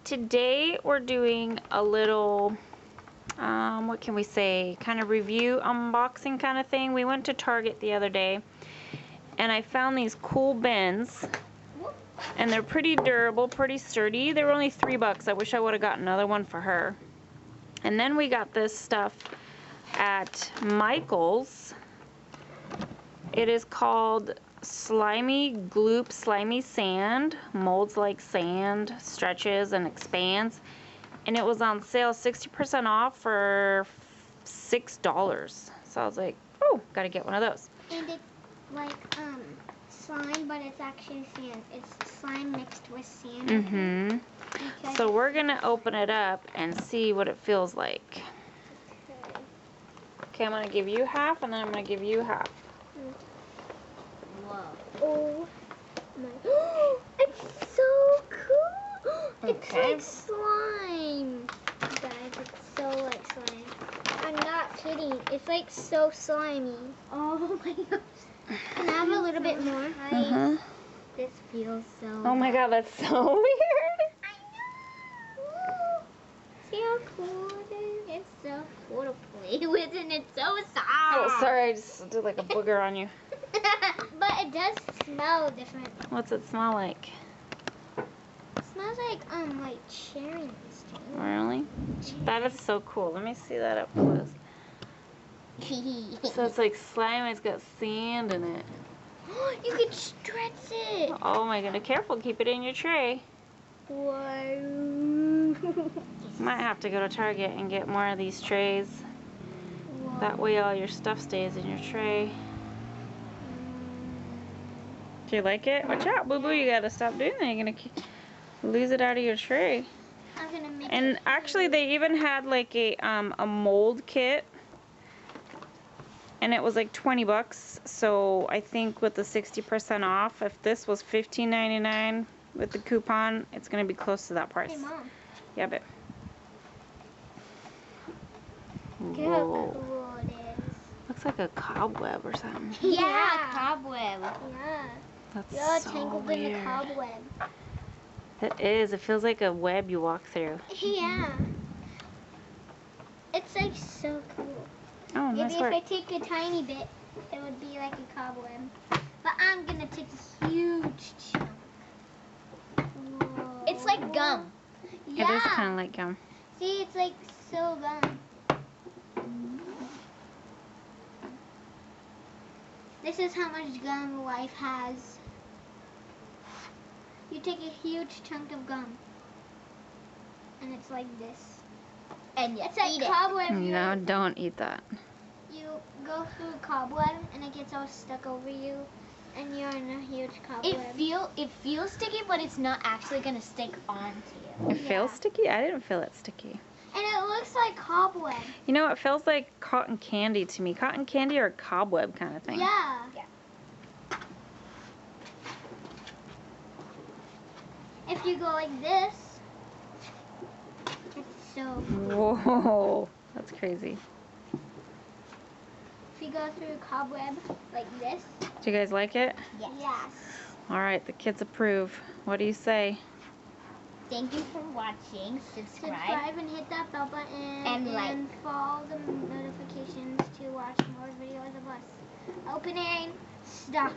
today we're doing a little, what can we say, kind of review, unboxing kind of thing. We went to Target the other day, and I found these cool bins, and they're pretty durable, pretty sturdy. They were only $3. I wish I would have got another one for her. And then we got this stuff at Michael's. It is called Slimy Gloop Slimy Sand. Molds like sand, stretches and expands. And it was on sale 60% off for $6. So I was like, oh, gotta get one of those. And it's like slime, but it's actually sand. It's slime mixed with sand. Mm-hmm. So we're gonna open it up and see what it feels like. Okay, I'm gonna give you half, and then I'm gonna give you half. Whoa. Oh my. It's so cool. Okay. It's like slime. Guys, it's so like slime. I'm not kidding. It's like so slimy. Oh my gosh. Can I have a little bit more? This feels so Oh my god, that's so weird. I know. See how cool it is? It's so cool to play with, and it's so soft. Oh, sorry, I just did like a booger on you. But it does smell different. What's it smell like? It smells like cherries. Really? That is so cool. Let me see that up close. So it's like slime, it's got sand in it. You can stretch it. Oh my goodness, careful, keep it in your tray. Whoa. Might have to go to Target and get more of these trays. Whoa. That way all your stuff stays in your tray. Do you like it? Watch out, boo boo, you gotta stop doing that. You're gonna lose it out of your tray. I'm gonna make And it actually they even had like a mold kit. And it was like $20, so I think with the 60% off, if this was $15.99 with the coupon, it's gonna be close to that price. Hey, Mom. Yeah, babe. Look how cool it is. Looks like a cobweb or something. Yeah, cobweb. Yeah. That's You're so tangled weird. in the cobweb. It is. It feels like a web you walk through. Yeah. It's like so cool. Oh, Maybe nice if work. I take a tiny bit, it would be like a cobweb. But I'm gonna take a huge chunk. Whoa. It's like gum. Yeah. It is kind of like gum. See, it's like so gum. This is how much gum life has. You take a huge chunk of gum, and it's like this. And it's like cobweb. No, don't eat that. You go through a cobweb, and it gets all stuck over you, and you're in a huge cobweb. It feels sticky, but it's not actually gonna stick onto you. It feels sticky? I didn't feel it sticky. And it looks like cobweb. You know, it feels like cotton candy to me. Cotton candy or a cobweb kind of thing. Yeah. If you go like this, it's so cool. Whoa, that's crazy. If you go through a cobweb like this. Do you guys like it? Yes. All right, the kids approve. What do you say? Thank you for watching. Subscribe and hit that bell button And like. follow the notifications to watch more videos of us opening stuff.